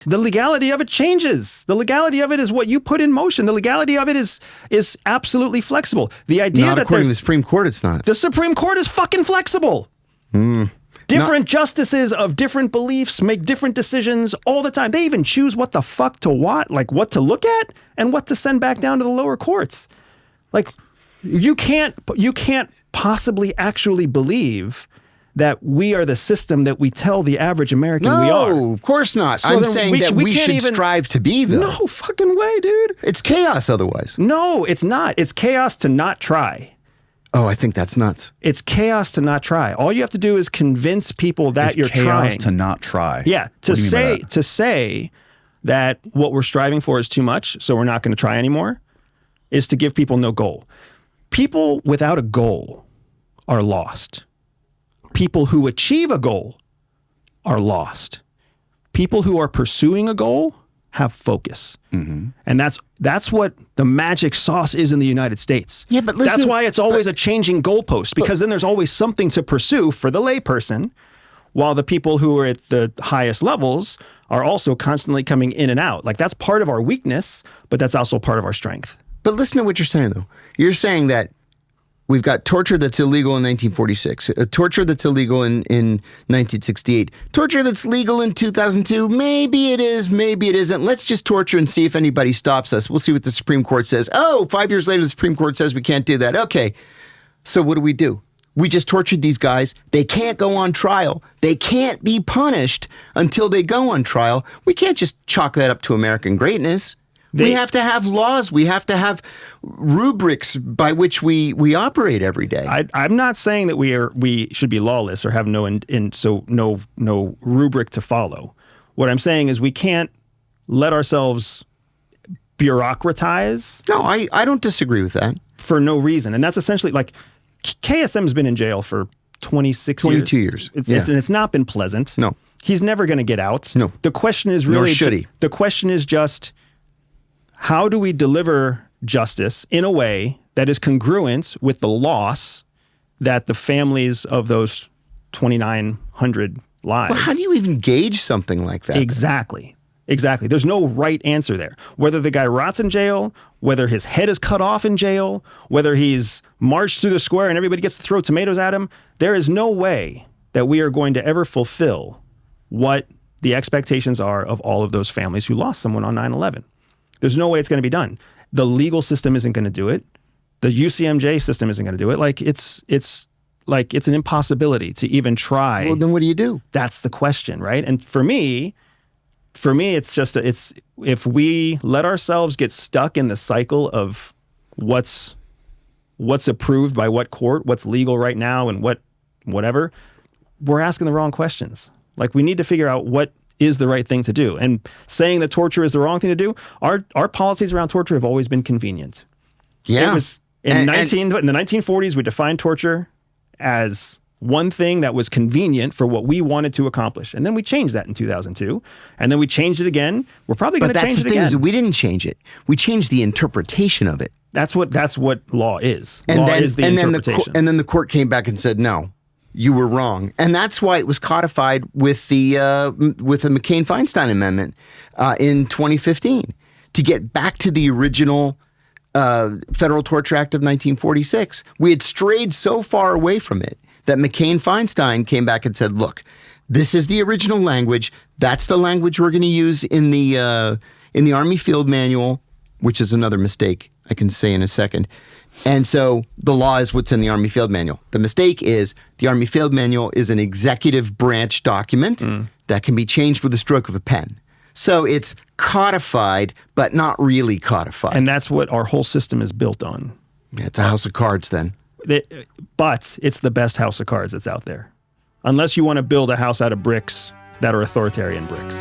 The legality of it changes. The legality of it is what you put in motion. The legality of it is absolutely flexible. The idea not that according to the Supreme Court, it's not. The Supreme Court is fucking flexible. Different justices of different beliefs make different decisions all the time. They even choose what the fuck to what to look at and what to send back down to the lower courts. Like, you can't possibly actually believe that we are the system that we tell the average American we are. No, of course not. So I'm saying that we should even strive to be, though. No fucking way, dude. It's chaos otherwise. No, it's not. It's chaos to not try. Oh, I think that's nuts. It's chaos to not try. All you have to do is convince people that you're trying. Chaos to not try. Yeah, to say that what we're striving for is too much, so we're not going to try anymore, is to give people no goal. People without a goal are lost. People who achieve a goal are lost. People who are pursuing a goal have focus. And that's what the magic sauce is in the United States. Yeah, but listen, that's why it's always a changing goalpost, because then there's always something to pursue for the layperson, while the people who are at the highest levels are also constantly coming in and out. Like, that's part of our weakness, but that's also part of our strength. But listen to what you're saying, though. You're saying that we've got torture that's illegal in 1946, torture that's illegal in 1968, torture that's legal in 2002. Maybe it is, maybe it isn't. Let's just torture and see if anybody stops us. We'll see what the Supreme Court says. Oh, 5 years later, the Supreme Court says we can't do that. Okay, so what do? We just tortured these guys. They can't go on trial. They can't be punished until they go on trial. We can't just chalk that up to American greatness. We have to have laws. We have to have rubrics by which we operate every day. I'm not saying that we should be lawless or have no rubric to follow. What I'm saying is we can't let ourselves bureaucratize. No, I don't disagree with that. For no reason. And that's essentially, like, KSM's been in jail for 22 years. And it's not been pleasant. No. He's never going to get out. No. The question is really... Nor should he. The question is just, how do we deliver justice in a way that is congruent with the loss that the families of those 2,900 lives... Well, how do you even gauge something like that? Exactly. There's no right answer there. Whether the guy rots in jail, whether his head is cut off in jail, whether he's marched through the square and everybody gets to throw tomatoes at him, there is no way that we are going to ever fulfill what the expectations are of all of those families who lost someone on 9/11. There's no way it's going to be done. The legal system isn't going to do it. The UCMJ system isn't going to do it. Like, it's an impossibility to even try. Well, then what do you do? That's the question, right? And for me, it's just, if we let ourselves get stuck in the cycle of what's approved by what court, what's legal right now, and whatever, we're asking the wrong questions. Like, we need to figure out what is the right thing to do. And saying that torture is the wrong thing to do, our policies around torture have always been convenient. Yeah. It was in the 1940s, we defined torture as one thing that was convenient for what we wanted to accomplish. And then we changed that in 2002. And then we changed it again. We're probably going to change it again. But that's the thing, is that we didn't change it. We changed the interpretation of it. That's what law is. Law is the interpretation. And then the court came back and said, no, you were wrong. And that's why it was codified with the McCain-Feinstein Amendment in 2015, to get back to the original Federal Torture Act of 1946. We had strayed so far away from it that McCain-Feinstein came back and said, look, this is the original language. That's the language we're going to use in the Army Field Manual, which is another mistake I can say in a second. And so the law is what's in the Army Field Manual. The mistake is the Army Field Manual is an executive branch document that can be changed with the stroke of a pen. So it's codified, but not really codified. And that's what our whole system is built on. Yeah, it's a house of cards then. But it's the best house of cards that's out there. Unless you want to build a house out of bricks that are authoritarian bricks.